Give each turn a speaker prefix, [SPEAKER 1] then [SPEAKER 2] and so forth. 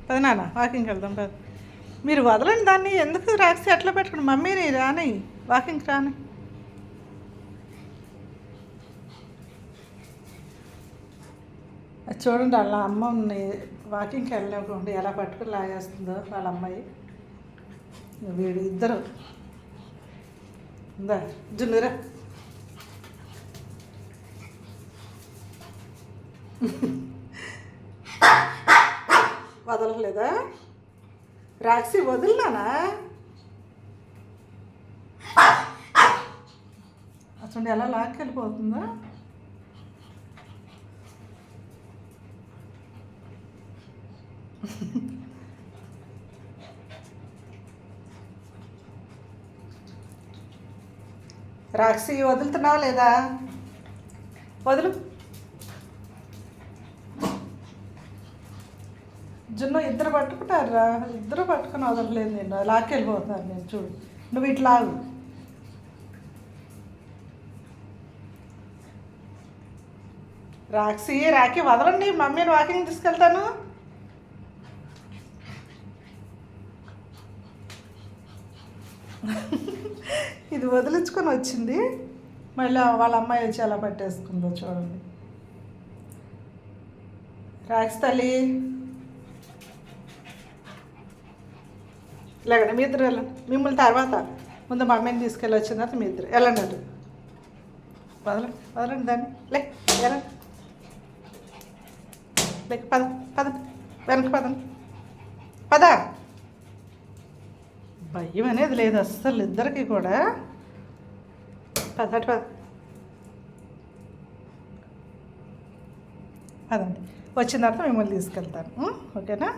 [SPEAKER 1] పద నాన్న వాకింగ్కి వెళ్దాం పద. మీరు వదలండి దాన్ని, ఎందుకు రాక్సి అట్లా పెట్టుకుని మమ్మీని రాని వాకింగ్కి రాని. అది చూడండి వాళ్ళ అమ్మని వాకింగ్కి వెళ్ళకుండా ఎలా పట్టుకుని లాగేస్తుందో వాళ్ళ అమ్మాయి. వీడు ఇద్దరు ఉందా జున్నురా. వదలలేదా రాక్సి? వదిలినానా? అసలు ఎలా లాక్కెళ్ళిపోతుందా? రాక్సి వదులుతున్నావా లేదా? వదులు. జున్ను ఇద్దరు పట్టుకుంటారా? ఇద్దరు పట్టుకుని వదలలేదు. నేను లాక్కెళ్ళిపోతున్నాను నేను. చూడు నువ్వు ఇట్లా ఆగు. రాఖీ వదలండి, మమ్మీని వాకింగ్ తీసుకెళ్తాను. ఇది వదిలించుకొని వచ్చింది, మళ్ళీ వాళ్ళ అమ్మాయి వచ్చి ఎలా పట్టేసుకుందో చూడండి. రాక్సి తల్లి లేకండి, మీ ఇద్దరు వెళ్ళండి. మిమ్మల్ని తర్వాత ముందు మమ్మీని తీసుకెళ్ళి వచ్చిన తర్వాత మీ ఇద్దరు వెళ్ళండి. అటు వదలండి దాన్ని. వెళ్ళండి. పద వెనక పదండి. పద. భయం అనేది లేదు అస్సలు ఇద్దరికి కూడా. పదండి పదండి. వచ్చిన తర్వాత మిమ్మల్ని తీసుకెళ్తాను. ఓకేనా?